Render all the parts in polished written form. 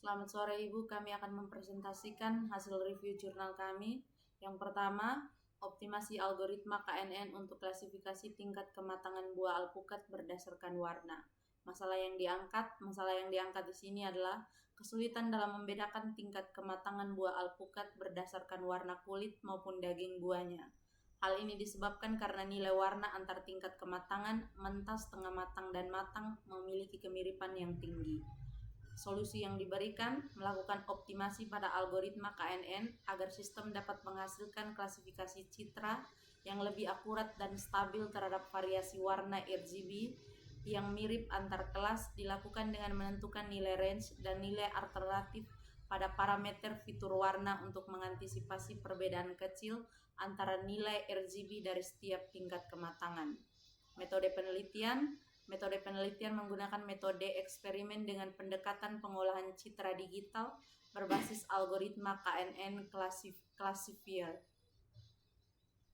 Selamat sore Ibu, kami akan mempresentasikan hasil review jurnal kami. Yang pertama, optimasi algoritma KNN untuk klasifikasi tingkat kematangan buah alpukat berdasarkan warna. Masalah yang diangkat di sini adalah kesulitan dalam membedakan tingkat kematangan buah alpukat berdasarkan warna kulit maupun daging buahnya. Hal ini disebabkan karena nilai warna antar tingkat kematangan, mentah, setengah matang, dan matang memiliki kemiripan yang tinggi. Solusi yang diberikan melakukan optimasi pada algoritma KNN agar sistem dapat menghasilkan klasifikasi citra yang lebih akurat dan stabil terhadap variasi warna RGB yang mirip antar kelas, dilakukan dengan menentukan nilai range dan nilai alternatif pada parameter fitur warna untuk mengantisipasi perbedaan kecil antara nilai RGB dari setiap tingkat kematangan. Metode penelitian menggunakan metode eksperimen dengan pendekatan pengolahan citra digital berbasis algoritma KNN classifier.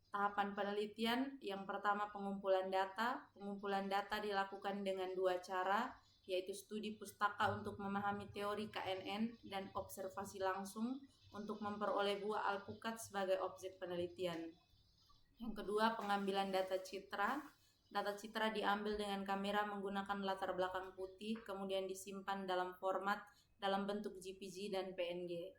Tahapan penelitian yang pertama pengumpulan data. Pengumpulan data dilakukan dengan dua cara, yaitu studi pustaka untuk memahami teori KNN dan observasi langsung untuk memperoleh buah alpukat sebagai objek penelitian. Yang kedua, pengambilan data citra. Data citra diambil dengan kamera menggunakan latar belakang putih, kemudian disimpan dalam format dalam bentuk JPG dan PNG.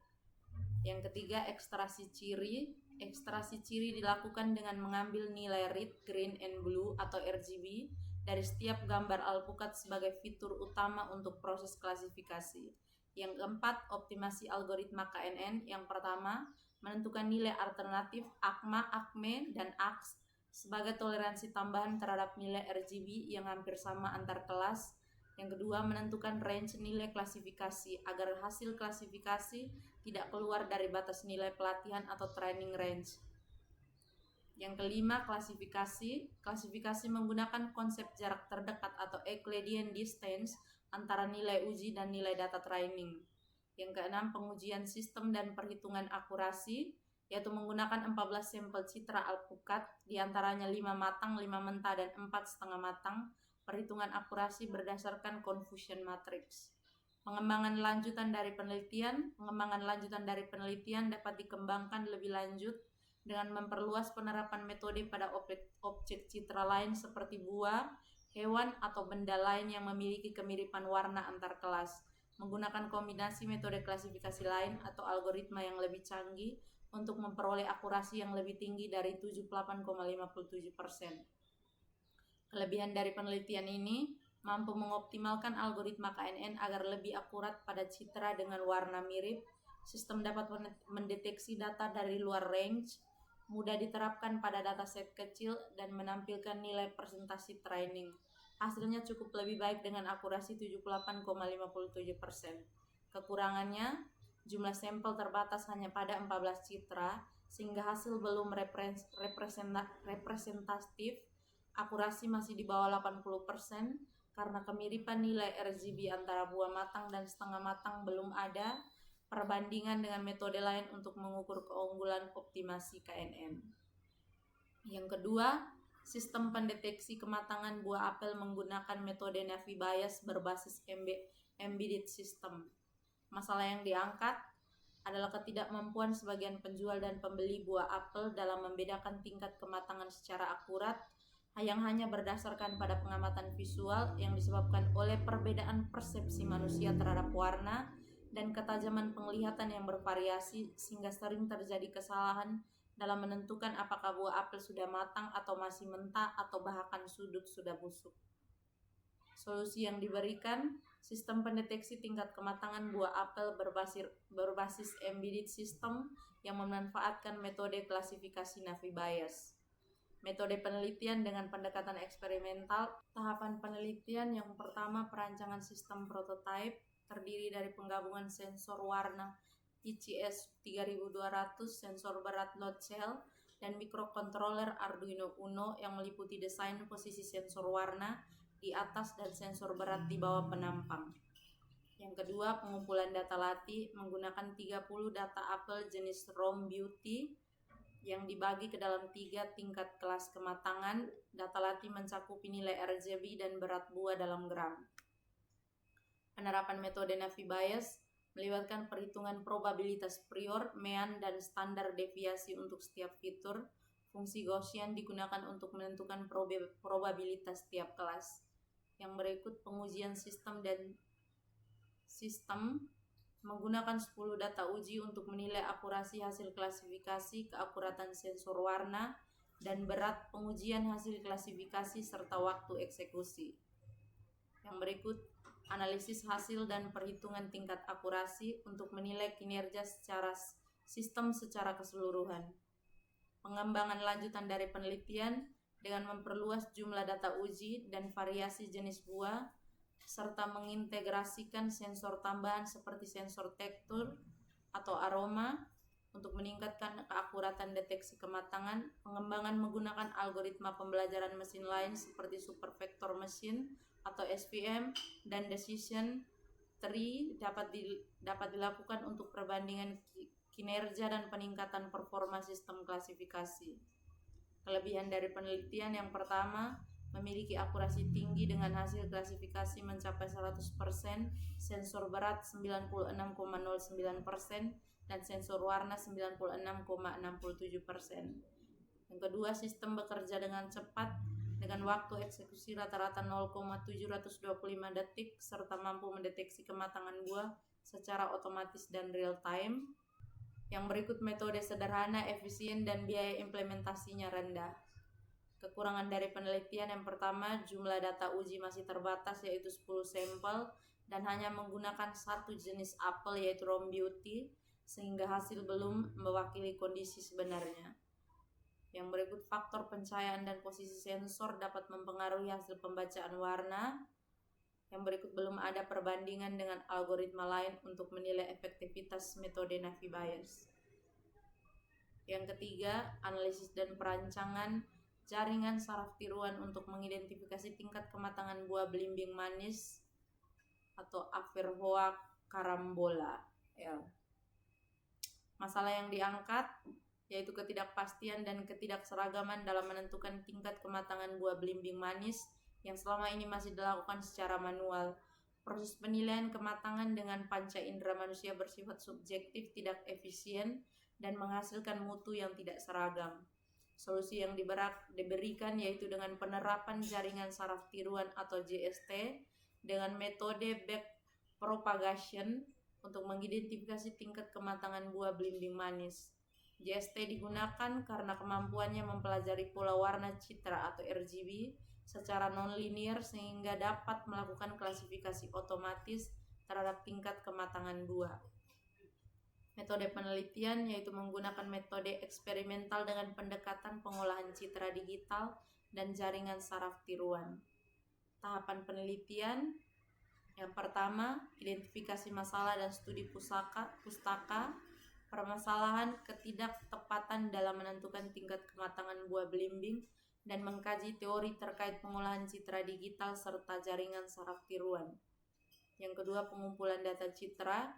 Yang ketiga, ekstraksi ciri. Ekstraksi ciri dilakukan dengan mengambil nilai red, green, and blue atau RGB dari setiap gambar alpukat sebagai fitur utama untuk proses klasifikasi. Yang keempat, optimasi algoritma KNN. Yang pertama, menentukan nilai alternatif ACMA, ACME, dan AX sebagai toleransi tambahan terhadap nilai RGB yang hampir sama antar kelas. Yang kedua, menentukan range nilai klasifikasi agar hasil klasifikasi tidak keluar dari batas nilai pelatihan atau training range. Yang kelima, klasifikasi. Klasifikasi menggunakan konsep jarak terdekat atau Euclidean distance antara nilai uji dan nilai data training. Yang keenam, pengujian sistem dan perhitungan akurasi, yaitu menggunakan 14 sampel citra alpukat, diantaranya 5 matang, 5 mentah, dan 4 setengah matang. Perhitungan akurasi berdasarkan confusion matrix. Pengembangan lanjutan dari penelitian dapat dikembangkan lebih lanjut dengan memperluas penerapan metode pada objek citra lain seperti buah, hewan, atau benda lain yang memiliki kemiripan warna antar kelas, menggunakan kombinasi metode klasifikasi lain atau algoritma yang lebih canggih untuk memperoleh akurasi yang lebih tinggi dari 78,57%. Kelebihan dari penelitian ini mampu mengoptimalkan algoritma KNN agar lebih akurat pada citra dengan warna mirip. Sistem dapat mendeteksi data dari luar range, mudah diterapkan pada dataset kecil, dan menampilkan nilai presentasi training. Hasilnya cukup lebih baik dengan akurasi 78,57%. Kekurangannya, jumlah sampel terbatas hanya pada 14 citra, sehingga hasil belum representatif. Akurasi masih di bawah 80% karena kemiripan nilai RGB antara buah matang dan setengah matang belum ada perbandingan dengan metode lain untuk mengukur keunggulan optimasi KNN. Yang kedua, sistem pendeteksi kematangan buah apel menggunakan metode Navi Bayes berbasis embedded system. Masalah yang diangkat adalah ketidakmampuan sebagian penjual dan pembeli buah apel dalam membedakan tingkat kematangan secara akurat yang hanya berdasarkan pada pengamatan visual yang disebabkan oleh perbedaan persepsi manusia terhadap warna dan ketajaman penglihatan yang bervariasi, sehingga sering terjadi kesalahan dalam menentukan apakah buah apel sudah matang atau masih mentah atau bahkan sudut sudah busuk. Solusi yang diberikan, sistem pendeteksi tingkat kematangan buah apel berbasis embedded system yang memanfaatkan metode klasifikasi Navi Bayes. Metode penelitian dengan pendekatan eksperimental. Tahapan penelitian yang pertama, perancangan sistem prototype terdiri dari penggabungan sensor warna TCS 3200, sensor berat load cell, dan mikrokontroler Arduino Uno yang meliputi desain posisi sensor warna di atas dan sensor berat di bawah penampang. Yang kedua, pengumpulan data latih menggunakan 30 data apel jenis ROM Beauty yang dibagi ke dalam 3 tingkat kelas kematangan. Data latih mencakupi nilai RGB dan berat buah dalam gram. Penerapan metode Navi Bayes melibatkan perhitungan probabilitas prior, mean, dan standar deviasi untuk setiap fitur. Fungsi Gaussian digunakan untuk menentukan probabilitas tiap kelas. Yang berikut pengujian sistem menggunakan 10 data uji untuk menilai akurasi hasil klasifikasi, keakuratan sensor warna, dan berat pengujian hasil klasifikasi serta waktu eksekusi. Yang berikut analisis hasil dan perhitungan tingkat akurasi untuk menilai kinerja sistem secara keseluruhan. Pengembangan lanjutan dari penelitian dengan memperluas jumlah data uji dan variasi jenis buah, serta mengintegrasikan sensor tambahan seperti sensor tekstur atau aroma untuk meningkatkan keakuratan deteksi kematangan. Pengembangan menggunakan algoritma pembelajaran mesin lain seperti super vector machine atau SVM dan decision tree dapat dilakukan untuk perbandingan kinerja dan peningkatan performa sistem klasifikasi. Kelebihan dari penelitian yang pertama, memiliki akurasi tinggi dengan hasil klasifikasi mencapai 100%, sensor berat 96,09%, dan sensor warna 96,67%. Yang kedua, sistem bekerja dengan cepat dengan waktu eksekusi rata-rata 0,725 detik serta mampu mendeteksi kematangan buah secara otomatis dan real time. Yang berikut metode sederhana, efisien, dan biaya implementasinya rendah. Kekurangan dari penelitian yang pertama, jumlah data uji masih terbatas yaitu 10 sampel dan hanya menggunakan satu jenis apel yaitu Rome Beauty, sehingga hasil belum mewakili kondisi sebenarnya. Yang berikut faktor pencahayaan dan posisi sensor dapat mempengaruhi hasil pembacaan warna. Yang berikut belum ada perbandingan dengan algoritma lain untuk menilai efektivitas metode Navi Bayes. Yang ketiga, analisis dan perancangan jaringan saraf tiruan untuk mengidentifikasi tingkat kematangan buah belimbing manis atau Averrhoa carambola. Masalah yang diangkat yaitu ketidakpastian dan ketidakseragaman dalam menentukan tingkat kematangan buah belimbing manis yang selama ini masih dilakukan secara manual. Proses penilaian kematangan dengan panca indera manusia bersifat subjektif, tidak efisien, dan menghasilkan mutu yang tidak seragam. Solusi yang diberikan yaitu dengan penerapan jaringan saraf tiruan atau JST dengan metode backpropagation untuk mengidentifikasi tingkat kematangan buah belimbing manis. JST digunakan karena kemampuannya mempelajari pola warna citra atau RGB secara non-linear sehingga dapat melakukan klasifikasi otomatis terhadap tingkat kematangan buah. Metode penelitian yaitu menggunakan metode eksperimental dengan pendekatan pengolahan citra digital dan jaringan saraf tiruan. Tahapan penelitian yang pertama, identifikasi masalah dan studi pustaka, permasalahan ketidaktepatan dalam menentukan tingkat kematangan buah belimbing, dan mengkaji teori terkait pengolahan citra digital serta jaringan saraf tiruan. Yang kedua, pengumpulan data citra.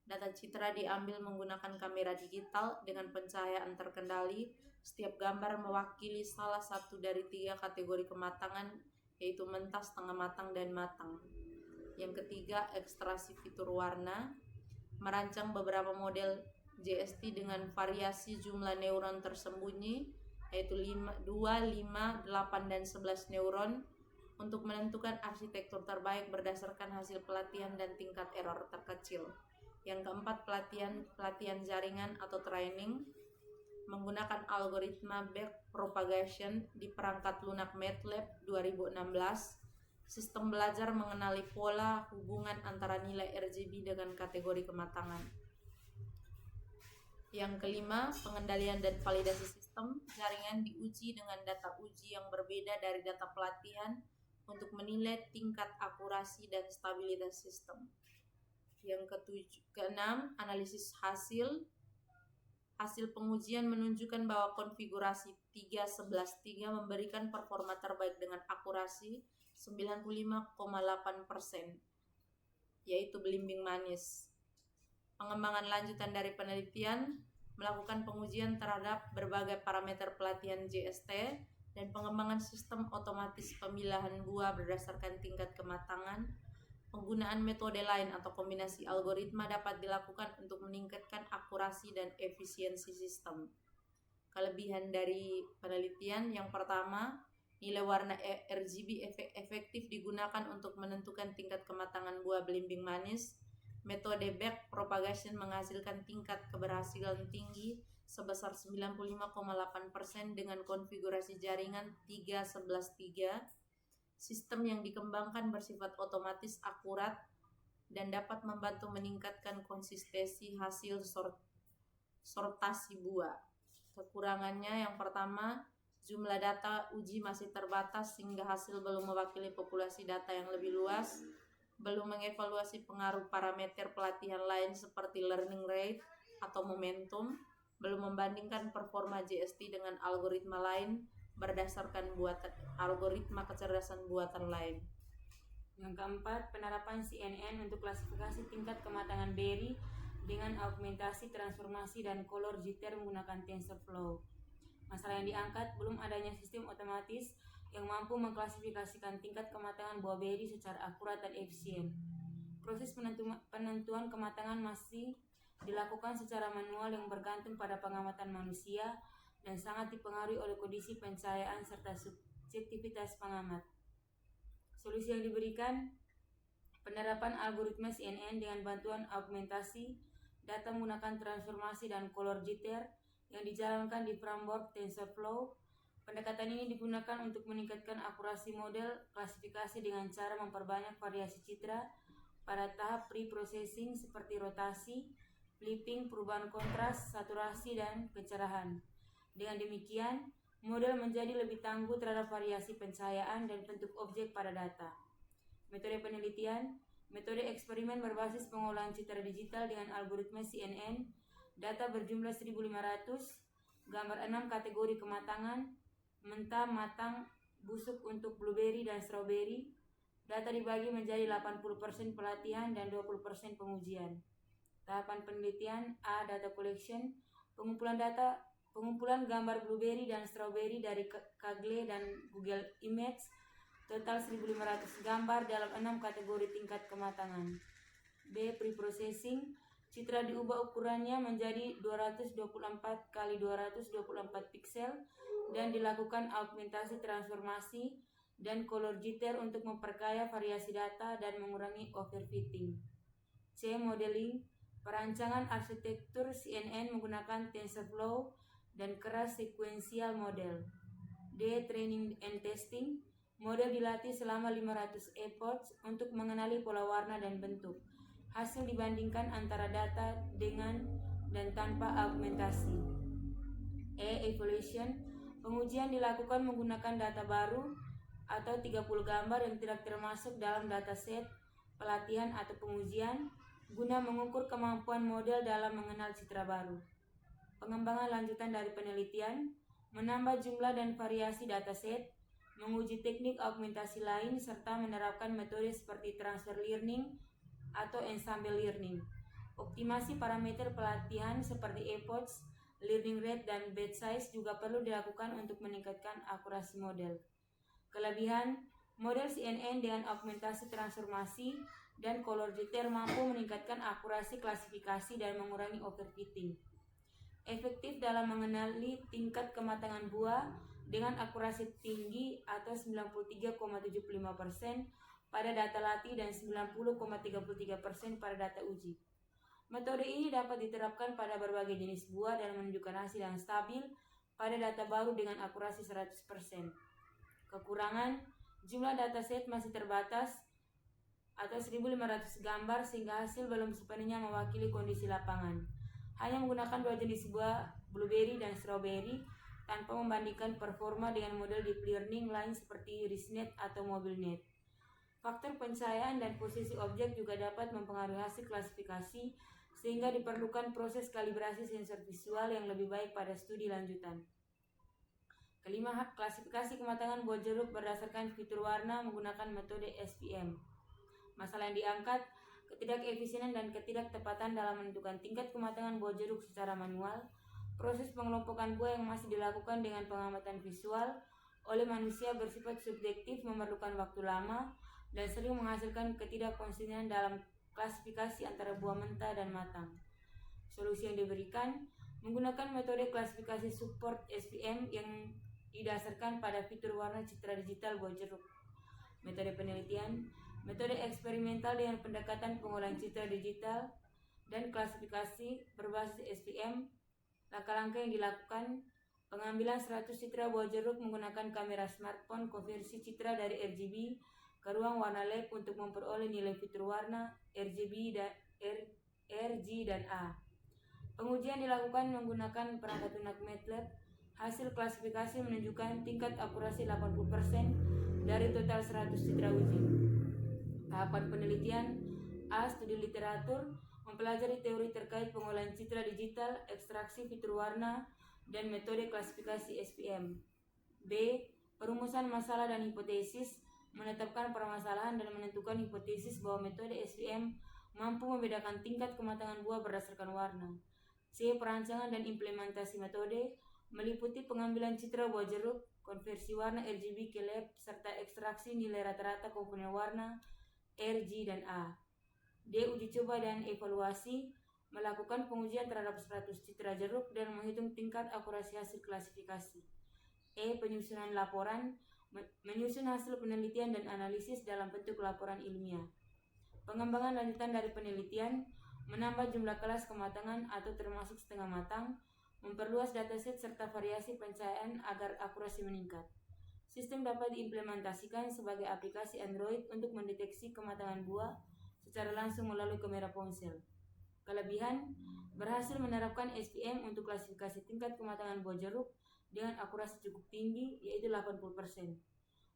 Data citra diambil menggunakan kamera digital dengan pencahayaan terkendali. Setiap gambar mewakili salah satu dari 3 kategori kematangan, yaitu mentah, setengah matang, dan matang. Yang ketiga, ekstraksi fitur warna. Merancang beberapa model JST dengan variasi jumlah neuron tersembunyi, yaitu 2, 5, 8, dan 11 neuron untuk menentukan arsitektur terbaik berdasarkan hasil pelatihan dan tingkat error terkecil. Yang keempat, pelatihan jaringan atau training menggunakan algoritma backpropagation di perangkat lunak MATLAB 2016. Sistem belajar mengenali pola hubungan antara nilai RGB dengan kategori kematangan. Yang kelima, pengendalian dan validasi sistem. Jaringan diuji dengan data uji yang berbeda dari data pelatihan untuk menilai tingkat akurasi dan stabilitas sistem. Yang keenam, analisis hasil. Hasil pengujian menunjukkan bahwa konfigurasi 3-11-3 memberikan performa terbaik dengan akurasi 95,8%, yaitu belimbing manis. Pengembangan lanjutan dari penelitian melakukan pengujian terhadap berbagai parameter pelatihan JST dan pengembangan sistem otomatis pemilahan buah berdasarkan tingkat kematangan. Penggunaan metode lain atau kombinasi algoritma dapat dilakukan untuk meningkatkan akurasi dan efisiensi sistem. Kelebihan dari penelitian yang pertama, nilai warna RGB efektif digunakan untuk menentukan tingkat kematangan buah belimbing manis. Metode back propagation menghasilkan tingkat keberhasilan tinggi sebesar 95,8% dengan konfigurasi jaringan 3-11-3. Sistem yang dikembangkan bersifat otomatis, akurat, dan dapat membantu meningkatkan konsistensi hasil sortasi buah. Kekurangannya yang pertama, jumlah data uji masih terbatas sehingga hasil belum mewakili populasi data yang lebih luas, belum mengevaluasi pengaruh parameter pelatihan lain seperti learning rate atau momentum, belum membandingkan performa GST dengan algoritma lain berdasarkan algoritma kecerdasan buatan lain. Yang keempat, penerapan CNN untuk klasifikasi tingkat kematangan berry dengan augmentasi, transformasi, dan color jitter menggunakan TensorFlow. Masalah yang diangkat, belum adanya sistem otomatis yang mampu mengklasifikasikan tingkat kematangan buah beri secara akurat dan efisien. Proses penentuan kematangan masih dilakukan secara manual yang bergantung pada pengamatan manusia dan sangat dipengaruhi oleh kondisi pencahayaan serta subjektivitas pengamat. Solusi yang diberikan, penerapan algoritma CNN dengan bantuan augmentasi data menggunakan transformasi dan color jitter yang dijalankan di framework TensorFlow. Pendekatan ini digunakan untuk meningkatkan akurasi model klasifikasi dengan cara memperbanyak variasi citra pada tahap pre-processing seperti rotasi, flipping, perubahan kontras, saturasi, dan kecerahan. Dengan demikian, model menjadi lebih tangguh terhadap variasi pencahayaan dan bentuk objek pada data. Metode penelitian, metode eksperimen berbasis pengolahan citra digital dengan algoritma CNN, data berjumlah 1.500, gambar 6 kategori kematangan, mentah, matang, busuk untuk blueberry dan strawberry. Data dibagi menjadi 80% pelatihan dan 20% pengujian. Tahapan penelitian A. Data collection, pengumpulan gambar blueberry dan strawberry dari Kaggle dan Google Image, total 1.500 gambar dalam 6 kategori tingkat kematangan. B. Pre-processing, citra diubah ukurannya menjadi 224 x 224 piksel dan dilakukan augmentasi, transformasi, dan color jitter untuk memperkaya variasi data dan mengurangi overfitting. C. Modeling, perancangan arsitektur CNN menggunakan TensorFlow dan keras sequential model. D. Training and testing, model dilatih selama 500 epochs untuk mengenali pola warna dan bentuk. Hasil dibandingkan antara data dengan dan tanpa augmentasi. E. Evaluation, pengujian dilakukan menggunakan data baru atau 30 gambar yang tidak termasuk dalam dataset pelatihan atau pengujian guna mengukur kemampuan model dalam mengenal citra baru. Pengembangan lanjutan dari penelitian, menambah jumlah dan variasi dataset, menguji teknik augmentasi lain, serta menerapkan metode seperti transfer learning atau ensemble learning. Optimasi parameter pelatihan seperti epochs, learning rate, dan batch size juga perlu dilakukan untuk meningkatkan akurasi model. Kelebihan, model CNN dengan augmentasi, transformasi, dan color jitter mampu meningkatkan akurasi klasifikasi dan mengurangi overfitting. Efektif dalam mengenali tingkat kematangan buah dengan akurasi tinggi atau 93,75% pada data latih dan 90,33% pada data uji. Metode ini dapat diterapkan pada berbagai jenis buah dan menunjukkan hasil yang stabil pada data baru dengan akurasi 100%. Kekurangan, jumlah dataset masih terbatas atau 1.500 gambar sehingga hasil belum sepenuhnya mewakili kondisi lapangan. Hanya menggunakan 2 jenis buah, blueberry dan strawberry, tanpa membandingkan performa dengan model deep learning lain seperti ResNet atau MobileNet. Faktor pencahayaan dan posisi objek juga dapat mempengaruhi hasil klasifikasi, sehingga diperlukan proses kalibrasi sensor visual yang lebih baik pada studi lanjutan. Kelima, klasifikasi kematangan buah jeruk berdasarkan fitur warna menggunakan metode SPM. Masalah yang diangkat, ketidakefisienan dan ketidaktepatan dalam menentukan tingkat kematangan buah jeruk secara manual, proses pengelompokan buah yang masih dilakukan dengan pengamatan visual oleh manusia bersifat subjektif memerlukan waktu lama, dan sering menghasilkan ketidakkonsistenan dalam klasifikasi antara buah mentah dan matang. Solusi yang diberikan menggunakan metode klasifikasi support SPM yang didasarkan pada fitur warna citra digital buah jeruk. Metode penelitian, metode eksperimental dengan pendekatan pengolahan citra digital dan klasifikasi berbasis SPM. Langkah-langkah yang dilakukan: pengambilan 100 citra buah jeruk menggunakan kamera smartphone, konversi citra dari RGB ke ruang warna lab untuk memperoleh nilai fitur warna RGB dan RG dan A. Pengujian dilakukan menggunakan perangkat lunak MATLAB. Hasil klasifikasi menunjukkan tingkat akurasi 80% dari total 100 citra uji. Tahapan penelitian: A. Studi literatur, mempelajari teori terkait pengolahan citra digital, ekstraksi fitur warna, dan metode klasifikasi SPM. B. Perumusan masalah dan hipotesis, menetapkan permasalahan dan menentukan hipotesis bahwa metode SPM mampu membedakan tingkat kematangan buah berdasarkan warna. C. Perancangan dan implementasi metode, meliputi pengambilan citra buah jeruk, konversi warna RGB ke lab, serta ekstraksi nilai rata-rata komponen warna RG dan A. D. Uji coba dan evaluasi, melakukan pengujian terhadap 100 citra jeruk dan menghitung tingkat akurasi hasil klasifikasi. E. Penyusunan laporan, menyusun hasil penelitian dan analisis dalam bentuk laporan ilmiah. Pengembangan lanjutan dari penelitian: menambah jumlah kelas kematangan atau termasuk setengah matang, memperluas dataset serta variasi pencahayaan agar akurasi meningkat. Sistem dapat diimplementasikan sebagai aplikasi Android untuk mendeteksi kematangan buah secara langsung melalui kamera ponsel. Kelebihan: berhasil menerapkan SPM untuk klasifikasi tingkat kematangan buah jeruk dengan akurasi cukup tinggi, yaitu 80%.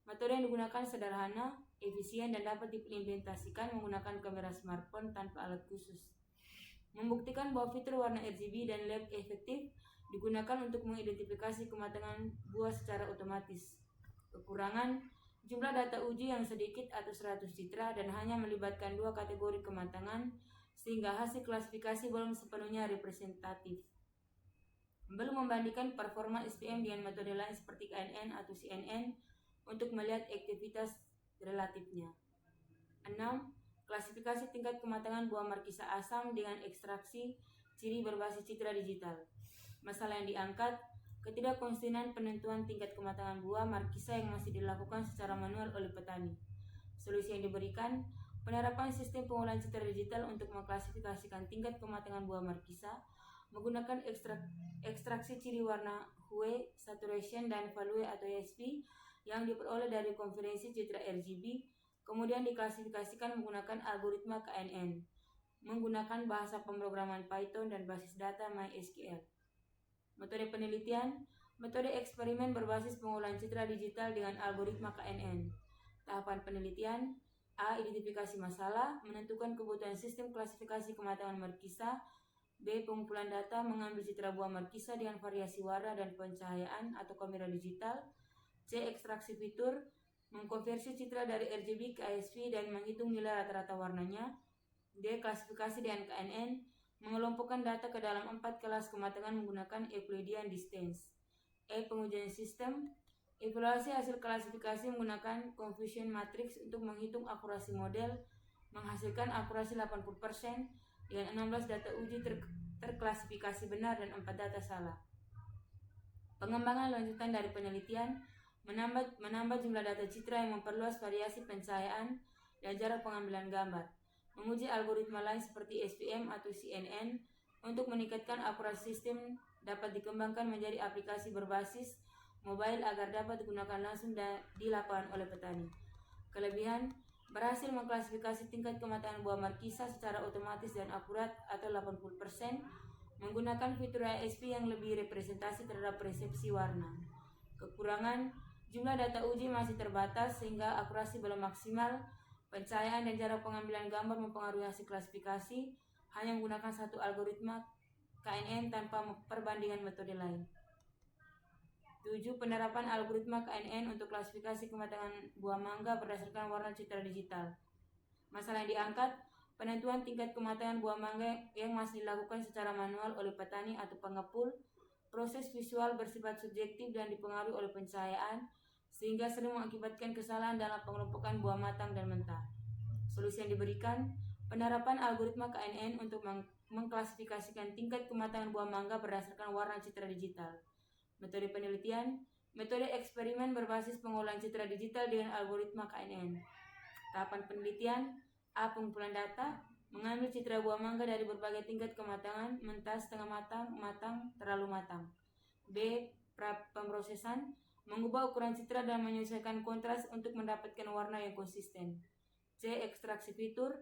Metode yang digunakan sederhana, efisien, dan dapat diimplementasikan menggunakan kamera smartphone tanpa alat khusus. Membuktikan bahwa fitur warna RGB dan lab efektif digunakan untuk mengidentifikasi kematangan buah secara otomatis. Kekurangan: jumlah data uji yang sedikit atau 100 citra dan hanya melibatkan 2 kategori kematangan, sehingga hasil klasifikasi belum sepenuhnya representatif. Belum membandingkan performa SPM dengan metode lain seperti KNN atau CNN untuk melihat aktivitas relatifnya. 6. Klasifikasi tingkat kematangan buah markisa asam dengan ekstraksi ciri berbasis citra digital. Masalah yang diangkat: ketidakkonsistenan penentuan tingkat kematangan buah markisa yang masih dilakukan secara manual oleh petani. Solusi yang diberikan: penerapan sistem pengolahan citra digital untuk mengklasifikasikan tingkat kematangan buah markisa menggunakan ekstraksi ciri warna hue, saturation, dan value atau ESP yang diperoleh dari konferensi citra RGB, kemudian diklasifikasikan menggunakan algoritma KNN, menggunakan bahasa pemrograman Python dan basis data MySQL. Metode penelitian: metode eksperimen berbasis pengolahan citra digital dengan algoritma KNN. Tahapan penelitian: A. Identifikasi masalah, menentukan kebutuhan sistem klasifikasi kematangan markisa. B. Pengumpulan data, mengambil citra buah markisa dengan variasi warna dan pencahayaan atau kamera digital. C. Ekstraksi fitur, mengkonversi citra dari RGB ke ASP dan menghitung nilai rata-rata warnanya. D. Klasifikasi dengan KNN, mengelompokkan data ke dalam 4 kelas kematangan menggunakan Euclidean distance. E. Pengujian sistem, evaluasi hasil klasifikasi menggunakan confusion matrix untuk menghitung akurasi model, menghasilkan akurasi 80% dengan 16 data uji terklasifikasi benar dan 4 data salah. Pengembangan lanjutan dari penelitian: menambah jumlah data citra yang memperluas variasi pencahayaan dan jarak pengambilan gambar. Menguji algoritma lain seperti SPM atau CNN untuk meningkatkan akurasi sistem dapat dikembangkan menjadi aplikasi berbasis mobile agar dapat digunakan langsung di lapangan oleh petani. Kelebihan: berhasil mengklasifikasi tingkat kematangan buah markisa secara otomatis dan akurat atau 80% menggunakan fitur ASP yang lebih representasi terhadap persepsi warna. Kekurangan: jumlah data uji masih terbatas sehingga akurasi belum maksimal. Pencahayaan dan jarak pengambilan gambar mempengaruhi hasil klasifikasi, hanya menggunakan satu algoritma KNN tanpa perbandingan metode lain. 7. Penerapan algoritma KNN untuk klasifikasi kematangan buah mangga berdasarkan warna citra digital. Masalah yang diangkat: penentuan tingkat kematangan buah mangga yang masih dilakukan secara manual oleh petani atau pengepul. Proses visual bersifat subjektif dan dipengaruhi oleh pencahayaan, sehingga sering mengakibatkan kesalahan dalam pengelompokan buah matang dan mentah. Solusi yang diberikan, penerapan algoritma KNN untuk mengklasifikasikan tingkat kematangan buah mangga berdasarkan warna citra digital. Metode penelitian, metode eksperimen berbasis pengolahan citra digital dengan algoritma KNN. Tahapan penelitian, A. Pengumpulan data, mengambil citra buah mangga dari berbagai tingkat kematangan, mentah, setengah matang, matang, terlalu matang. B. Pemrosesan, mengubah ukuran citra dan menyesuaikan kontras untuk mendapatkan warna yang konsisten. C. Ekstraksi fitur,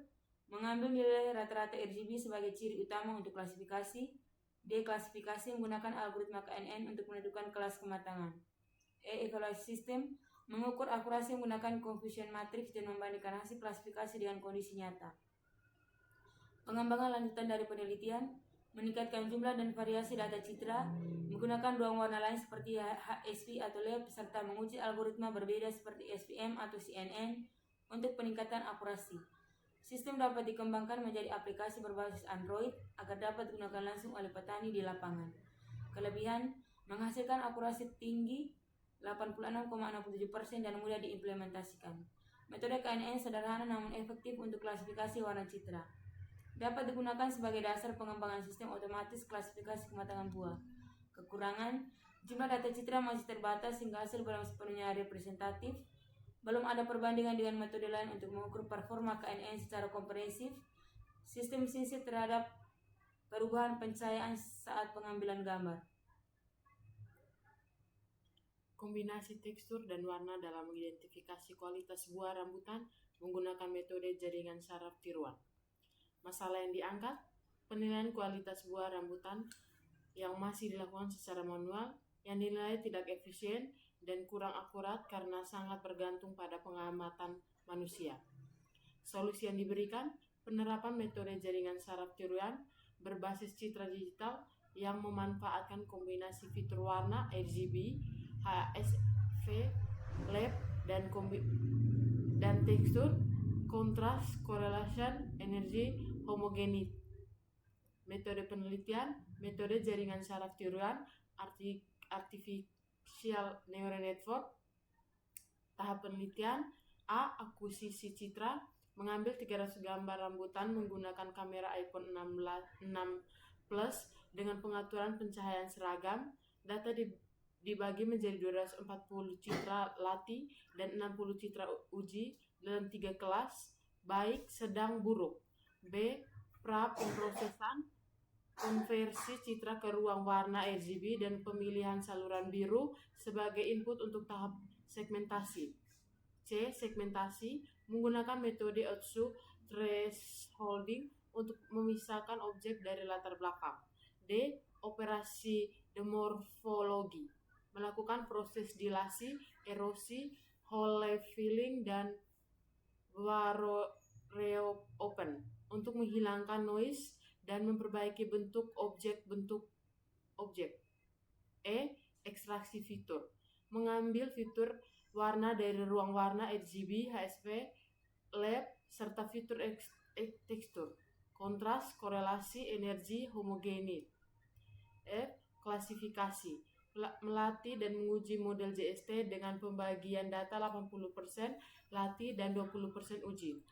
mengambil nilai rata-rata RGB sebagai ciri utama untuk klasifikasi. D. Klasifikasi menggunakan algoritma KNN untuk menentukan kelas kematangan. E. Evaluasi sistem, mengukur akurasi menggunakan confusion matrix dan membandingkan hasil klasifikasi dengan kondisi nyata. Pengembangan lanjutan dari penelitian, meningkatkan jumlah dan variasi data citra, menggunakan ruang warna lain seperti HSV atau LEP, serta menguji algoritma berbeda seperti SVM atau CNN untuk peningkatan akurasi. Sistem dapat dikembangkan menjadi aplikasi berbasis Android agar dapat digunakan langsung oleh petani di lapangan. Kelebihan, menghasilkan akurasi tinggi 86,67% dan mudah diimplementasikan. Metode KNN sederhana namun efektif untuk klasifikasi warna citra. Dapat digunakan sebagai dasar pengembangan sistem otomatis klasifikasi kematangan buah. Kekurangan, jumlah data citra masih terbatas sehingga hasil belum sepenuhnya representatif. Belum ada perbandingan dengan metode lain untuk mengukur performa KNN secara komprehensif. Sistem sensitif terhadap perubahan pencahayaan saat pengambilan gambar. Kombinasi tekstur dan warna dalam mengidentifikasi kualitas buah rambutan menggunakan metode jaringan saraf tiruan. Masalah yang diangkat, penilaian kualitas buah rambutan yang masih dilakukan secara manual, yang dinilai tidak efisien dan kurang akurat karena sangat bergantung pada pengamatan manusia. Solusi yang diberikan, penerapan metode jaringan saraf tiruan berbasis citra digital yang memanfaatkan kombinasi fitur warna RGB, HSV, LEP, dan tekstur, kontras, correlation, energi, homogeneity. Metode penelitian, metode jaringan saraf tiruan, artificial neural network. Tahap penelitian, A. Akuisisi citra, mengambil 300 gambar rambutan menggunakan kamera iPhone 6 Plus dengan pengaturan pencahayaan seragam. Data dibagi menjadi 240 citra latih dan 60 citra uji dalam 3 kelas, baik, sedang, buruk. B. Pemrosesan, konversi citra ke ruang warna RGB dan pemilihan saluran biru sebagai input untuk tahap segmentasi. C. Segmentasi, menggunakan metode Otsu thresholding untuk memisahkan objek dari latar belakang. D. Operasi demorfologi, melakukan proses dilasi, erosi, hole leveling, dan open untuk menghilangkan noise dan memperbaiki bentuk objek. E. Ekstraksi fitur, mengambil fitur warna dari ruang warna RGB, HSV, LEP, serta fitur tekstur, kontras, korelasi, energi, homogeneity. F. Klasifikasi, melatih dan menguji model JST dengan pembagian data 80% latih dan 20% uji.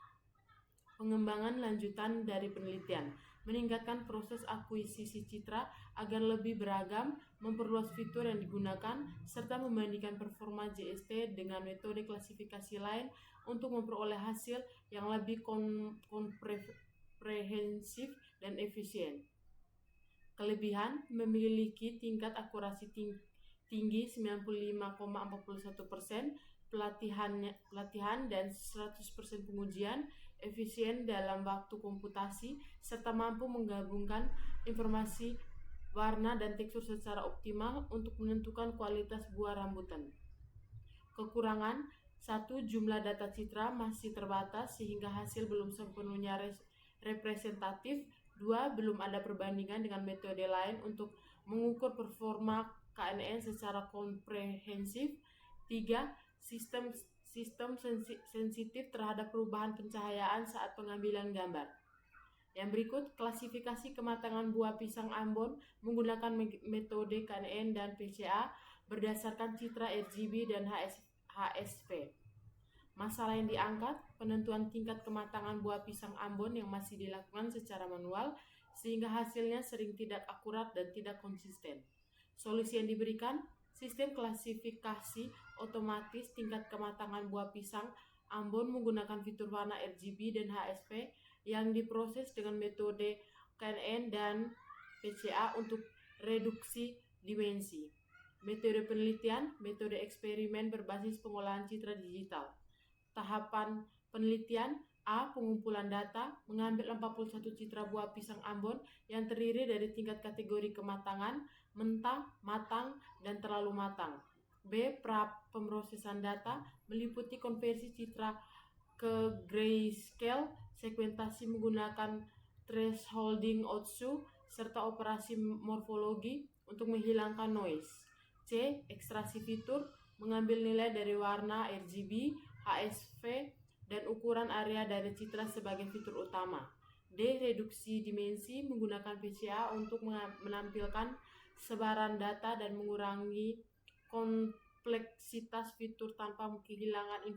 Pengembangan lanjutan dari penelitian, meningkatkan proses akuisisi citra agar lebih beragam, memperluas fitur yang digunakan, serta membandingkan performa JST dengan metode klasifikasi lain untuk memperoleh hasil yang lebih komprehensif dan efisien. Kelebihan, memiliki tingkat akurasi tinggi 95,41%, pelatihan dan 100% pengujian, efisien dalam waktu komputasi, serta mampu menggabungkan informasi warna dan tekstur secara optimal untuk menentukan kualitas buah rambutan. Kekurangan, 1. Jumlah data citra masih terbatas sehingga hasil belum sepenuhnya representatif. 2. Belum ada perbandingan dengan metode lain untuk mengukur performa KNN secara komprehensif. 3. Sistem sensitif terhadap perubahan pencahayaan saat pengambilan gambar. Yang berikut, klasifikasi kematangan buah pisang Ambon menggunakan metode KNN dan PCA berdasarkan citra RGB dan HSP. Masalah yang diangkat, penentuan tingkat kematangan buah pisang Ambon yang masih dilakukan secara manual, sehingga hasilnya sering tidak akurat dan tidak konsisten. Solusi yang diberikan, sistem klasifikasi otomatis tingkat kematangan buah pisang Ambon menggunakan fitur warna RGB dan HSP yang diproses dengan metode KNN dan PCA untuk reduksi dimensi. Metode penelitian, metode eksperimen berbasis pengolahan citra digital. Tahapan penelitian A. Pengumpulan data, mengambil 41 citra buah pisang Ambon yang terdiri dari tingkat kategori kematangan, mentah, matang, dan terlalu matang. B. Pemrosesan data, meliputi konversi citra ke grayscale, segmentasi menggunakan thresholding Otsu, serta operasi morfologi untuk menghilangkan noise. C. Ekstraksi fitur, mengambil nilai dari warna RGB, HSV, dan ukuran area dari citra sebagai fitur utama. D. Reduksi dimensi, menggunakan PCA untuk menampilkan sebaran data dan mengurangi kompleksitas fitur tanpa kehilangan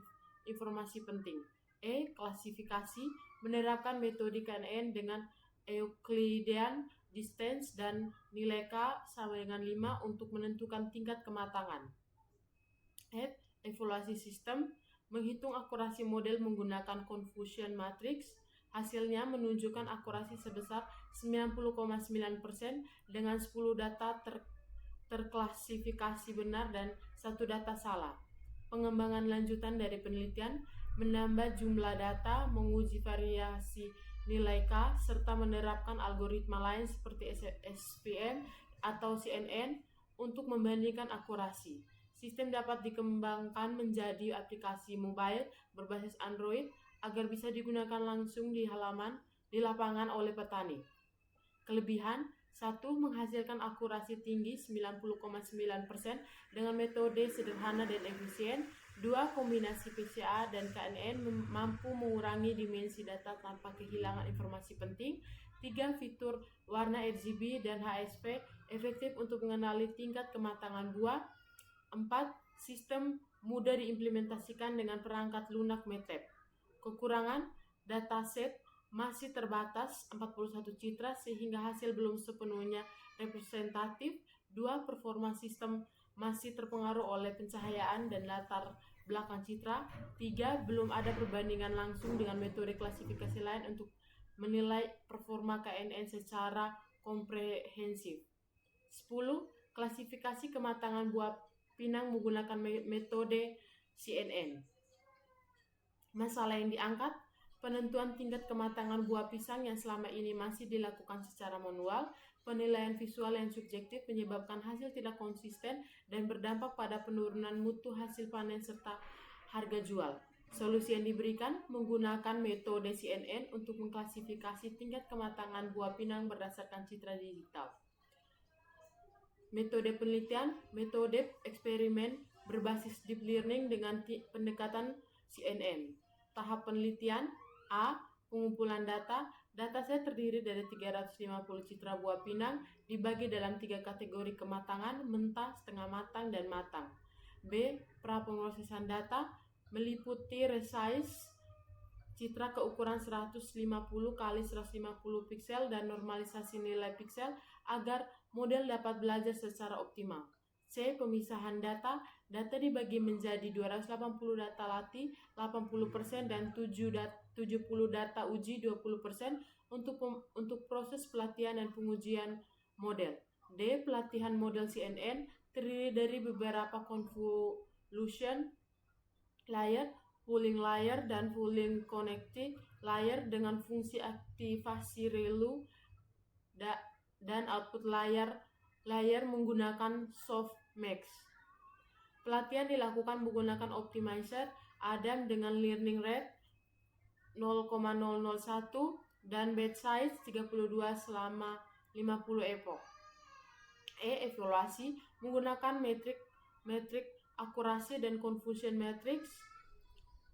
informasi penting. E. Klasifikasi, menerapkan metode KNN dengan Euclidean distance dan nilai K sama dengan 5 untuk menentukan tingkat kematangan. F. Evaluasi sistem, menghitung akurasi model menggunakan confusion matrix. Hasilnya menunjukkan akurasi sebesar 90,9% dengan 10 data terklasifikasi benar dan 1 data salah. Pengembangan lanjutan dari penelitian, menambah jumlah data, menguji variasi nilai K, serta menerapkan algoritma lain seperti SPM atau CNN untuk membandingkan akurasi. Sistem dapat dikembangkan menjadi aplikasi mobile berbasis Android agar bisa digunakan langsung di lapangan oleh petani. Kelebihan, 1. Menghasilkan akurasi tinggi 90,9% dengan metode sederhana dan efisien. 2. Kombinasi PCA dan KNN mampu mengurangi dimensi data tanpa kehilangan informasi penting. 3. Fitur warna RGB dan HSP efektif untuk mengenali tingkat kematangan buah. 4. Sistem mudah diimplementasikan dengan perangkat lunak MATLAB. Kekurangan, dataset masih terbatas 41 citra sehingga hasil belum sepenuhnya representatif. 2. Performa sistem masih terpengaruh oleh pencahayaan dan latar belakang citra. 3. Belum ada perbandingan langsung dengan metode klasifikasi lain untuk menilai performa KNN secara komprehensif. 10. Klasifikasi kematangan buah pinang menggunakan metode CNN. Masalah yang diangkat, penentuan tingkat kematangan buah pisang yang selama ini masih dilakukan secara manual, penilaian visual yang subjektif menyebabkan hasil tidak konsisten dan berdampak pada penurunan mutu hasil panen serta harga jual. Solusi yang diberikan menggunakan metode CNN untuk mengklasifikasi tingkat kematangan buah pinang berdasarkan citra digital. Metode penelitian, metode eksperimen berbasis deep learning dengan pendekatan CNN. Tahap penelitian, A. Pengumpulan data. Dataset terdiri dari 350 citra buah pinang dibagi dalam 3 kategori kematangan, mentah, setengah matang, dan matang. B. Pra-pemrosesan data meliputi resize citra keukuran 150 x 150 piksel dan normalisasi nilai piksel agar model dapat belajar secara optimal. C. Pemisahan data. Data dibagi menjadi 280 data latih 80% dan 70 data uji 20% untuk proses pelatihan dan pengujian model. D. Pelatihan model CNN terdiri dari beberapa convolution layer, pooling layer, dan pooling connected layer dengan fungsi aktivasi ReLU dan output layer menggunakan softmax. Pelatihan dilakukan menggunakan optimizer Adam dengan learning rate 0,001 dan batch size 32 selama 50 epoch. E. Evaluasi menggunakan metrik akurasi dan confusion matrix.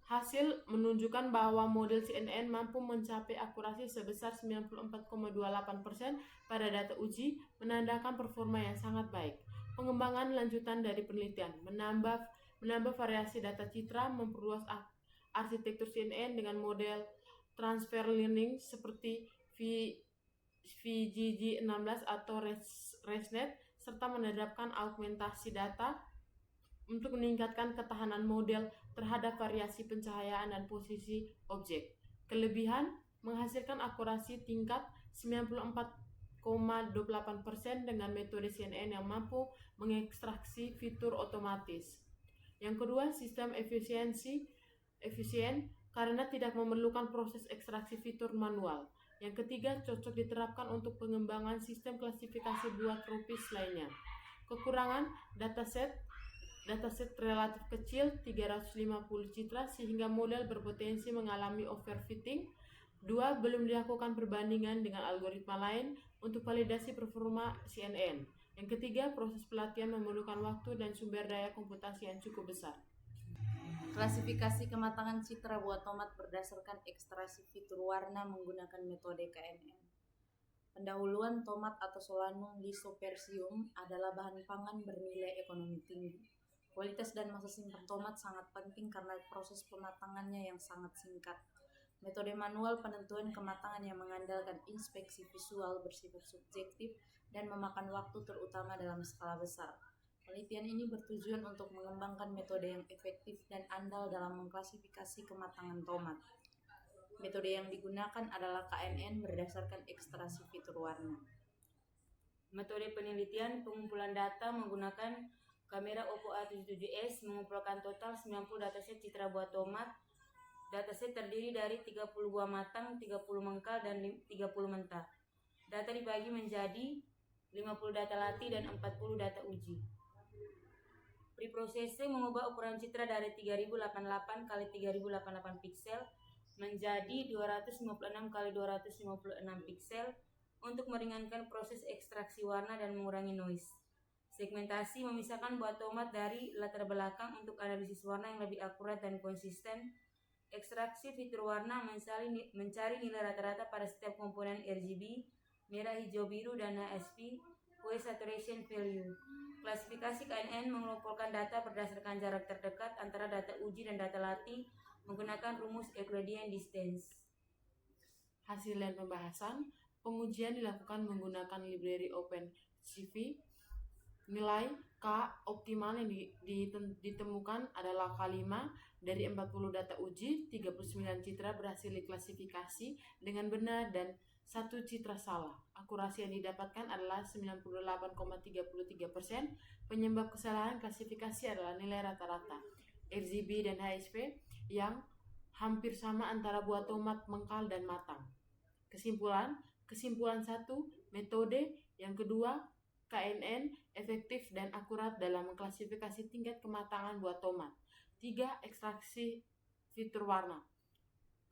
Hasil menunjukkan bahwa model CNN mampu mencapai akurasi sebesar 94,28% pada data uji, menandakan performa yang sangat baik. Pengembangan lanjutan dari penelitian, menambah menambah variasi data citra, memperluas arsitektur CNN dengan model transfer learning seperti VGG16 atau ResNet, serta menerapkan augmentasi data untuk meningkatkan ketahanan model terhadap variasi pencahayaan dan posisi objek. Kelebihan, menghasilkan akurasi tingkat 94,28% dengan metode CNN yang mampu mengekstraksi fitur otomatis. Yang kedua, sistem efisien karena tidak memerlukan proses ekstraksi fitur manual. Yang ketiga, cocok diterapkan untuk pengembangan sistem klasifikasi buah tropis lainnya. Kekurangan, dataset relatif kecil, 350 citra, sehingga model berpotensi mengalami overfitting. 2. Belum dilakukan perbandingan dengan algoritma lain untuk validasi performa CNN. Yang ketiga, proses pelatihan memerlukan waktu dan sumber daya komputasi yang cukup besar. Klasifikasi kematangan citra buah tomat berdasarkan ekstraksi fitur warna menggunakan metode KNN. Pendahuluan tomat atau Solanum lycopersicum adalah bahan pangan bernilai ekonomi tinggi. Kualitas dan masa simpan tomat sangat penting karena proses pematangannya yang sangat singkat. Metode manual penentuan kematangan yang mengandalkan inspeksi visual bersifat subjektif dan memakan waktu terutama dalam skala besar. Penelitian ini bertujuan untuk mengembangkan metode yang efektif dan andal dalam mengklasifikasi kematangan tomat. Metode yang digunakan adalah KNN berdasarkan ekstraksi fitur warna. Metode penelitian pengumpulan data menggunakan kamera Oppo A77s mengumpulkan total 90 dataset citra buah tomat. Dataset terdiri dari 30 buah matang, 30 mengkal, dan 30 mentah. Data dibagi menjadi 50 data latih dan 40 data uji. Preprocessing mengubah ukuran citra dari 3088 x 3088 piksel menjadi 256 x 256 piksel untuk meringankan proses ekstraksi warna dan mengurangi noise. Segmentasi memisahkan buah tomat dari latar belakang untuk analisis warna yang lebih akurat dan konsisten. Ekstraksi fitur warna mencari nilai rata-rata pada setiap komponen RGB, merah, hijau, biru, dan HSV, Hue Saturation Value. Klasifikasi KNN mengumpulkan data berdasarkan jarak terdekat antara data uji dan data latih menggunakan rumus Euclidean Distance. Hasil dan pembahasan, pengujian dilakukan menggunakan library OpenCV. Nilai K optimal yang ditemukan adalah K5 dari 40 data uji, 39 citra berhasil diklasifikasi dengan benar dan 1 citra salah. Akurasi yang didapatkan adalah 98,33%. Penyebab kesalahan klasifikasi adalah nilai rata-rata RGB dan HSV yang hampir sama antara buah tomat mengkal dan matang. Kesimpulan 1, metode. Yang kedua, KNN efektif dan akurat dalam mengklasifikasi tingkat kematangan buah tomat. 3. Ekstraksi fitur warna.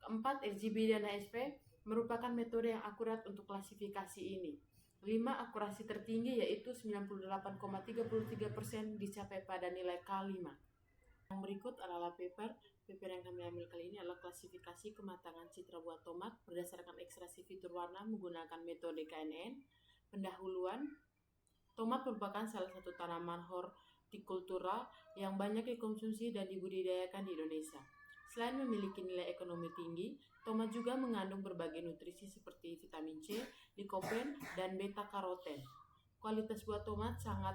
4. RGB dan HSV merupakan metode yang akurat untuk klasifikasi ini. 5. Akurasi tertinggi yaitu 98,33% dicapai pada nilai K5. Yang berikut adalah paper yang kami ambil kali ini adalah klasifikasi kematangan citra buah tomat berdasarkan ekstraksi fitur warna menggunakan metode KNN. Pendahuluan, tomat merupakan salah satu tanaman hortikultura yang banyak dikonsumsi dan dibudidayakan di Indonesia. Selain memiliki nilai ekonomi tinggi, tomat juga mengandung berbagai nutrisi seperti vitamin C, likopen, dan beta-karoten. Kualitas buah tomat sangat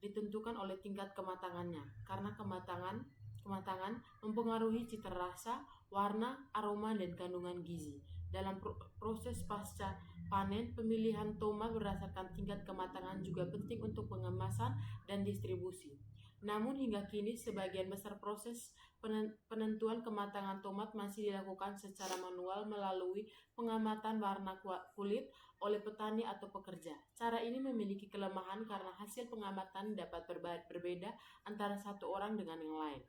ditentukan oleh tingkat kematangannya, karena kematangan mempengaruhi cita rasa, warna, aroma, dan kandungan gizi. Dalam proses pasca panen, pemilihan tomat berdasarkan tingkat kematangan juga penting untuk pengemasan dan distribusi. Namun hingga kini sebagian besar proses penentuan kematangan tomat masih dilakukan secara manual melalui pengamatan warna kulit oleh petani atau pekerja. Cara ini memiliki kelemahan karena hasil pengamatan dapat berbeda antara satu orang dengan yang lain,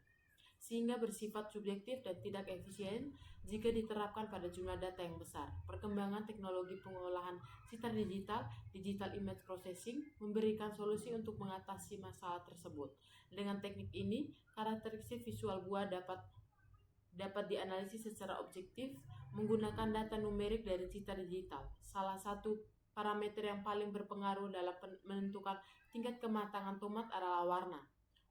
sehingga bersifat subjektif dan tidak efisien jika diterapkan pada jumlah data yang besar. Perkembangan teknologi pengolahan citra digital image processing, memberikan solusi untuk mengatasi masalah tersebut. Dengan teknik ini, karakteristik visual buah dapat dianalisis secara objektif menggunakan data numerik dari citra digital. Salah satu parameter yang paling berpengaruh dalam menentukan tingkat kematangan tomat adalah warna.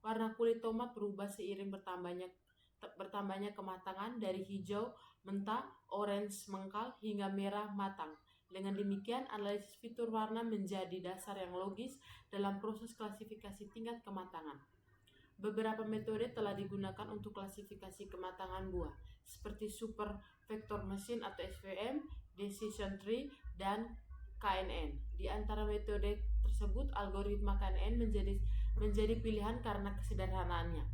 Warna kulit tomat berubah seiring bertambahnya kematangan dari hijau mentah, orange mengkal, hingga merah matang. Dengan demikian, analisis fitur warna menjadi dasar yang logis dalam proses klasifikasi tingkat kematangan. Beberapa metode telah digunakan untuk klasifikasi kematangan buah, seperti Super Vector Machine atau SVM, Decision Tree, dan KNN. Di antara metode tersebut, algoritma KNN menjadi pilihan karena kesederhanaannya,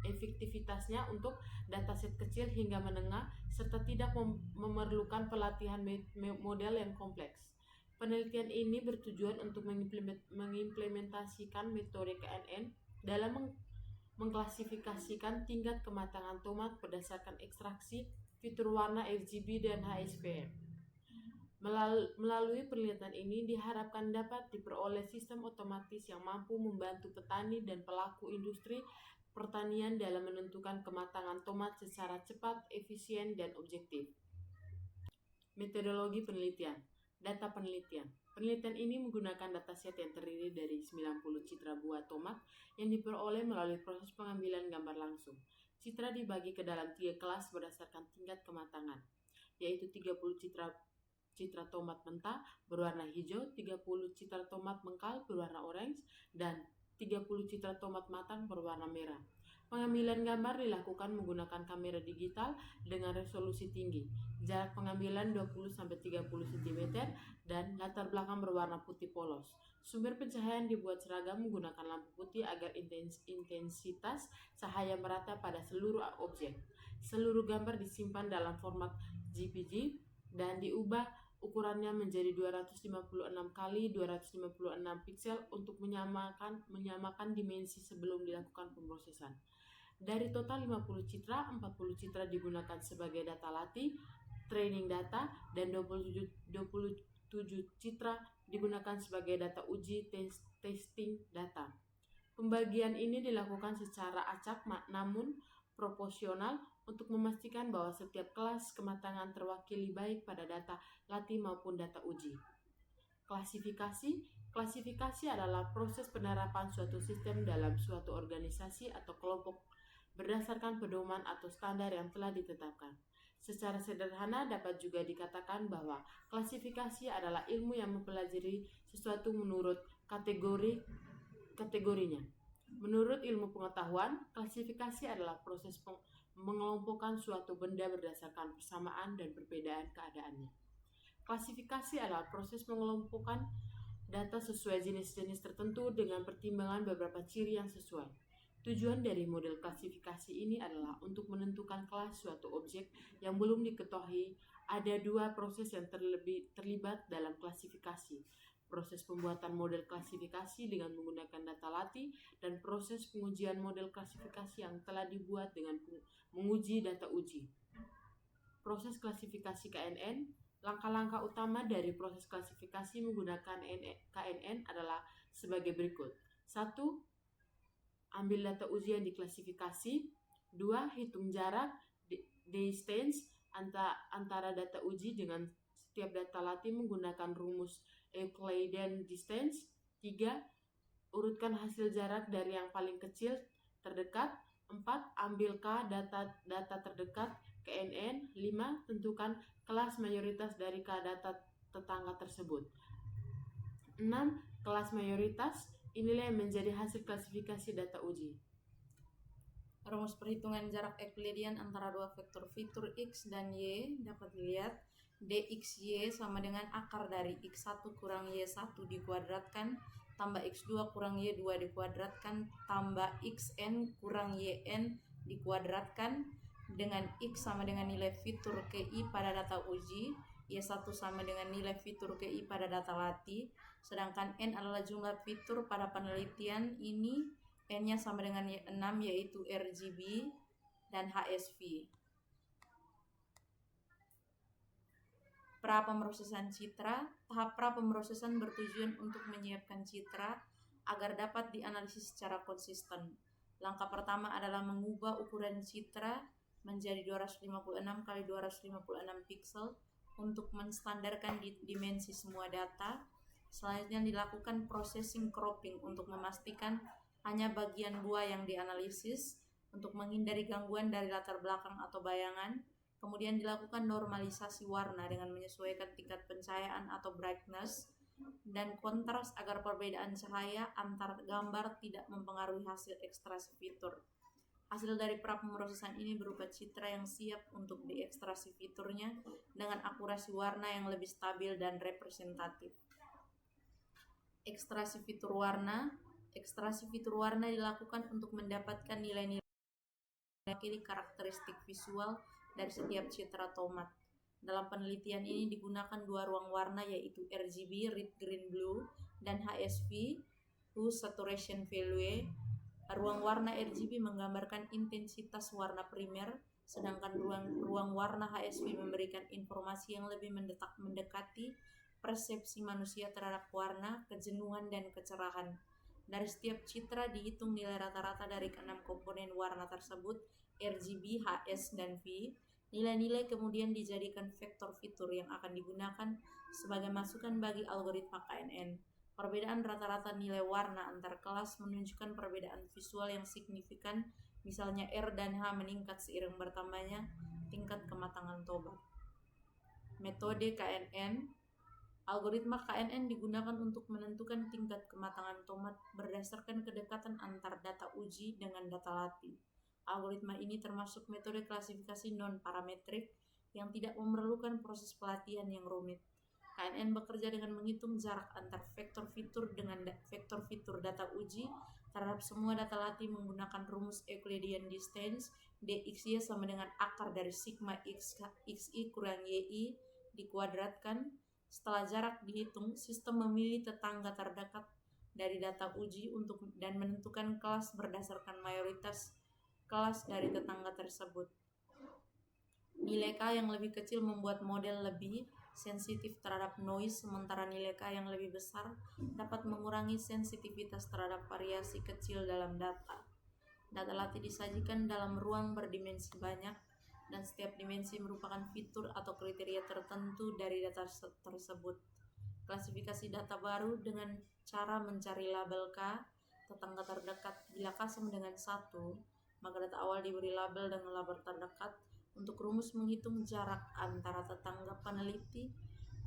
efektivitasnya untuk dataset kecil hingga menengah, serta tidak memerlukan pelatihan model yang kompleks. Penelitian ini bertujuan untuk mengimplementasikan metode KNN dalam mengklasifikasikan tingkat kematangan tomat berdasarkan ekstraksi, fitur warna RGB, dan HSPM. Melalui penelitian ini diharapkan dapat diperoleh sistem otomatis yang mampu membantu petani dan pelaku industri pertanian dalam menentukan kematangan tomat secara cepat, efisien, dan objektif. Metodologi penelitian. Data penelitian. Penelitian ini menggunakan dataset yang terdiri dari 90 citra buah tomat yang diperoleh melalui proses pengambilan gambar langsung. Citra dibagi ke dalam 3 kelas berdasarkan tingkat kematangan, yaitu 30 citra tomat mentah berwarna hijau, 30 citra tomat mengkal berwarna orange, dan 30 citra tomat matang berwarna merah. Pengambilan gambar dilakukan menggunakan kamera digital dengan resolusi tinggi. Jarak pengambilan 20-30 cm dan latar belakang berwarna putih polos. Sumber pencahayaan dibuat seragam menggunakan lampu putih agar intensitas cahaya merata pada seluruh objek. Seluruh gambar disimpan dalam format JPG dan diubah ukurannya menjadi 256 x 256 piksel untuk menyamakan dimensi sebelum dilakukan pemrosesan. Dari total 50 citra, 40 citra digunakan sebagai data latih, training data, dan 27 citra digunakan sebagai data uji testing data. Pembagian ini dilakukan secara acak namun proporsional untuk memastikan bahwa setiap kelas kematangan terwakili baik pada data latih maupun data uji. Klasifikasi adalah proses penerapan suatu sistem dalam suatu organisasi atau kelompok berdasarkan pedoman atau standar yang telah ditetapkan. Secara sederhana dapat juga dikatakan bahwa klasifikasi adalah ilmu yang mempelajari sesuatu menurut kategorinya. Menurut ilmu pengetahuan, klasifikasi adalah proses mengelompokkan suatu benda berdasarkan persamaan dan perbedaan keadaannya. Klasifikasi adalah proses mengelompokkan data sesuai jenis-jenis tertentu dengan pertimbangan beberapa ciri yang sesuai. Tujuan dari model klasifikasi ini adalah untuk menentukan kelas suatu objek yang belum diketahui. Ada 2 proses yang terlibat dalam klasifikasi. Proses pembuatan model klasifikasi dengan menggunakan data latih dan proses pengujian model klasifikasi yang telah dibuat dengan menguji data uji. Proses klasifikasi KNN. Langkah-langkah utama dari proses klasifikasi menggunakan KNN adalah sebagai berikut. 1. Ambil data uji yang diklasifikasi. 2. Hitung jarak distance antara data uji dengan setiap data latih menggunakan rumus Euclidean distance. 3. Urutkan hasil jarak dari yang paling kecil terdekat. 4. Ambil K data terdekat KNN. 5. Tentukan kelas mayoritas dari K data tetangga tersebut. 6. Kelas mayoritas. Inilah yang menjadi hasil klasifikasi data uji. Rumus perhitungan jarak Euclidean antara 2 vektor fitur X dan Y dapat dilihat. DXY sama dengan akar dari X1 kurang Y1 dikuadratkan tambah X2 kurang Y2 dikuadratkan tambah XN kurang YN dikuadratkan dengan X sama dengan nilai fitur KI pada data uji, Y1 sama dengan nilai fitur KI pada data latih, sedangkan N adalah jumlah fitur pada penelitian ini. N-nya sama dengan 6 yaitu RGB dan HSV. Pra-pemrosesan citra. Tahap pra-pemrosesan bertujuan untuk menyiapkan citra agar dapat dianalisis secara konsisten. Langkah pertama adalah mengubah ukuran citra menjadi 256 x 256 piksel untuk menstandarkan dimensi semua data. Selanjutnya dilakukan processing cropping untuk memastikan Hanya bagian 2 yang dianalisis untuk menghindari gangguan dari latar belakang atau bayangan. Kemudian dilakukan normalisasi warna dengan menyesuaikan tingkat pencahayaan atau brightness dan kontras agar perbedaan cahaya antar gambar tidak mempengaruhi hasil ekstraksi fitur. Hasil dari pra-pemrosesan ini berupa citra yang siap untuk diekstraksi fiturnya dengan akurasi warna yang lebih stabil dan representatif. Ekstraksi fitur warna. Ekstraksi fitur warna dilakukan untuk mendapatkan nilai-nilai mewakili karakteristik visual dari setiap citra tomat. Dalam penelitian ini digunakan 2 ruang warna yaitu RGB (Red Green Blue) dan HSV (Hue Saturation Value). Ruang warna RGB menggambarkan intensitas warna primer, sedangkan ruang warna HSV memberikan informasi yang lebih mendekati persepsi manusia terhadap warna, kejenuhan, dan kecerahan. Dari setiap citra dihitung nilai rata-rata dari ke-6 komponen warna tersebut, RGB, HS, dan V. Nilai-nilai kemudian dijadikan vektor fitur yang akan digunakan sebagai masukan bagi algoritma KNN. Perbedaan rata-rata nilai warna antar kelas menunjukkan perbedaan visual yang signifikan, misalnya R dan H meningkat seiring bertambahnya tingkat kematangan tomat. Metode KNN. Algoritma KNN digunakan untuk menentukan tingkat kematangan tomat berdasarkan kedekatan antar data uji dengan data latih. Algoritma ini termasuk metode klasifikasi non-parametrik yang tidak memerlukan proses pelatihan yang rumit. KNN bekerja dengan menghitung jarak antar vektor fitur dengan vektor fitur data uji terhadap semua data latih menggunakan rumus Euclidean distance. DXY sama dengan akar dari sigma XI kurang YI dikuadratkan. Setelah jarak dihitung, sistem memilih tetangga terdekat dari data uji dan menentukan kelas berdasarkan mayoritas kelas dari tetangga tersebut. Nilai K yang lebih kecil membuat model lebih sensitif terhadap noise, sementara nilai K yang lebih besar dapat mengurangi sensitivitas terhadap variasi kecil dalam data. Data latih disajikan dalam ruang berdimensi banyak, dan setiap dimensi merupakan fitur atau kriteria tertentu dari data tersebut. Klasifikasi data baru dengan cara mencari label K, tetangga terdekat. Bila K sama dengan 1, maka data awal diberi label dengan label terdekat. Untuk rumus menghitung jarak antara tetangga peneliti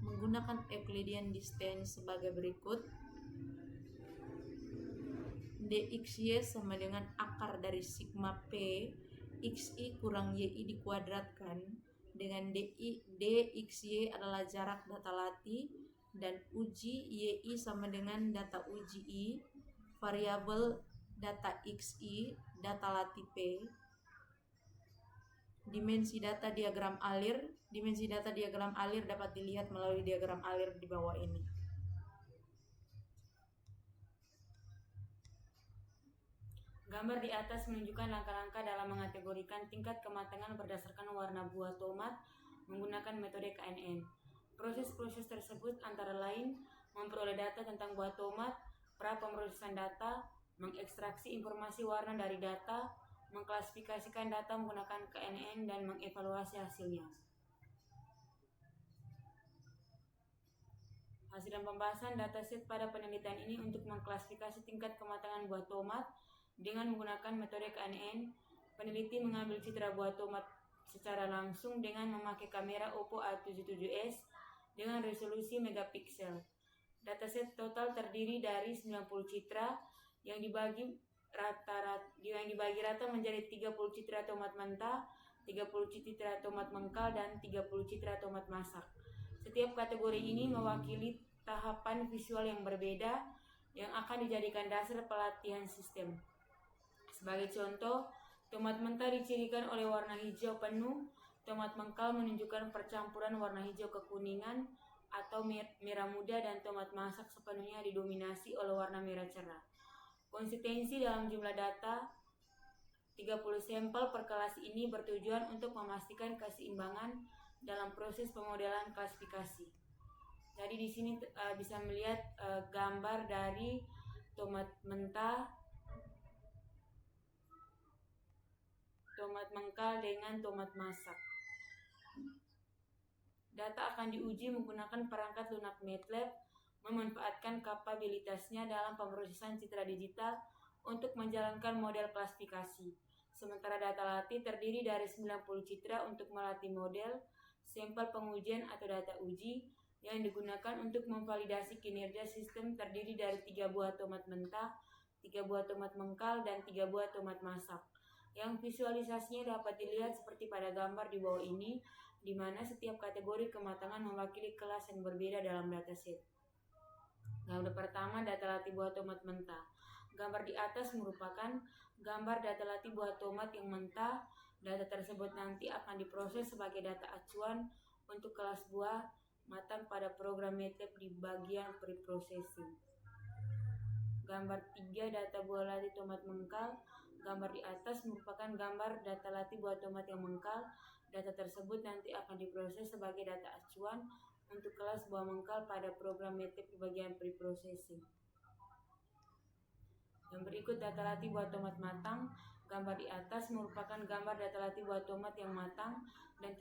menggunakan Euclidean distance sebagai berikut. DXY sama dengan akar dari sigma P XI kurang YI dikuadratkan, dengan DXY adalah jarak data latih dan uji YI sama dengan data uji I, variabel data XI, data latih P. Dimensi data diagram alir. Dimensi data diagram alir dapat dilihat melalui diagram alir di bawah ini. Gambar di atas menunjukkan langkah-langkah dalam mengategorikan tingkat kematangan berdasarkan warna buah tomat menggunakan metode KNN. Proses-proses tersebut antara lain memperoleh data tentang buah tomat, pra-pemrosesan data, mengekstraksi informasi warna dari data, mengklasifikasikan data menggunakan KNN, dan mengevaluasi hasilnya. Hasil dan pembahasan dataset pada penelitian ini untuk mengklasifikasi tingkat kematangan buah tomat dengan menggunakan metode KNN. Peneliti mengambil citra buah tomat secara langsung dengan memakai kamera Oppo A77s dengan resolusi megapiksel. Dataset total terdiri dari 90 citra yang dibagi rata menjadi 30 citra tomat mentah, 30 citra tomat mengkal, dan 30 citra tomat masak. Setiap kategori ini mewakili tahapan visual yang berbeda yang akan dijadikan dasar pelatihan sistem. Sebagai contoh, tomat mentah dicirikan oleh warna hijau penuh, tomat mengkal menunjukkan percampuran warna hijau kekuningan atau merah muda, dan tomat masak sepenuhnya didominasi oleh warna merah cerah. Konsistensi dalam jumlah data 30 sampel per kelas ini bertujuan untuk memastikan keseimbangan dalam proses pemodelan klasifikasi. Jadi di sini bisa melihat gambar dari tomat mentah, tomat mengkal dengan tomat masak. Data akan diuji menggunakan perangkat lunak MATLAB, memanfaatkan kapabilitasnya dalam pemrosesan citra digital untuk menjalankan model klasifikasi. Sementara data latih terdiri dari 90 citra untuk melatih model, sampel pengujian atau data uji yang digunakan untuk memvalidasi kinerja sistem terdiri dari 3 buah tomat mentah, 3 buah tomat mengkal, dan 3 buah tomat masak. Yang visualisasinya dapat dilihat seperti pada gambar di bawah ini, di mana setiap kategori kematangan mewakili kelas yang berbeda dalam dataset. Gambar pertama, data latih buah tomat mentah. Gambar di atas merupakan gambar data latih buah tomat yang mentah. Data tersebut nanti akan diproses sebagai data acuan untuk kelas buah matang pada program MATLAB di bagian preprocessing. Gambar 3, data buah latih tomat mengkal. Gambar di atas merupakan gambar data latih buah tomat yang mengkal. Data tersebut nanti akan diproses sebagai data acuan untuk kelas buah mengkal pada program MATLAB di bagian preprocessing. Yang berikut data latih buah tomat matang. Gambar di atas merupakan gambar data latih buah tomat yang matang dan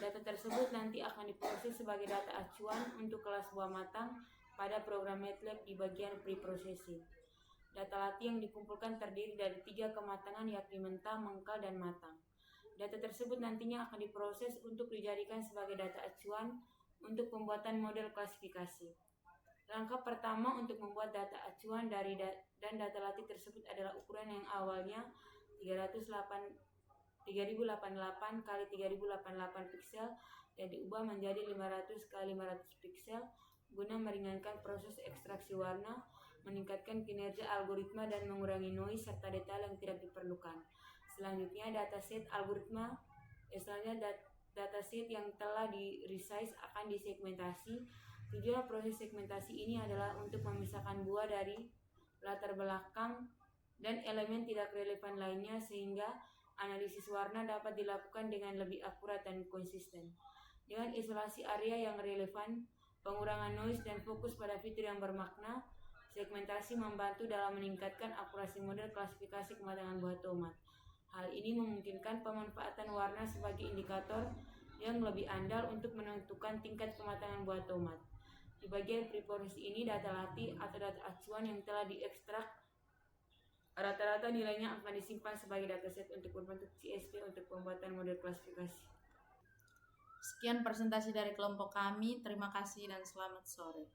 data tersebut nanti akan diproses sebagai data acuan untuk kelas buah matang pada program MATLAB di bagian preprocessing. Data latih yang dikumpulkan terdiri dari 3 kematangan yakni mentah, mengkal, dan matang. Data tersebut nantinya akan diproses untuk dijadikan sebagai data acuan untuk pembuatan model klasifikasi. Langkah pertama untuk membuat data acuan dan data latih tersebut adalah ukuran yang awalnya 3088 x 3088 piksel dan diubah menjadi 500 x 500 piksel guna meringankan proses ekstraksi warna, meningkatkan kinerja algoritma dan mengurangi noise serta detail yang tidak diperlukan. Selanjutnya dataset yang telah di-resize akan disegmentasi. Tujuan proses segmentasi ini adalah untuk memisahkan buah dari latar belakang dan elemen tidak relevan lainnya sehingga analisis warna dapat dilakukan dengan lebih akurat dan konsisten. Dengan isolasi area yang relevan, pengurangan noise dan fokus pada fitur yang bermakna, segmentasi membantu dalam meningkatkan akurasi model klasifikasi kematangan buah tomat. Hal ini memungkinkan pemanfaatan warna sebagai indikator yang lebih andal untuk menentukan tingkat kematangan buah tomat. Di bagian preprocess ini, data latih atau data acuan yang telah diekstrak rata-rata nilainya akan disimpan sebagai dataset untuk berbentuk CSV untuk pembuatan model klasifikasi. Sekian presentasi dari kelompok kami. Terima kasih dan selamat sore.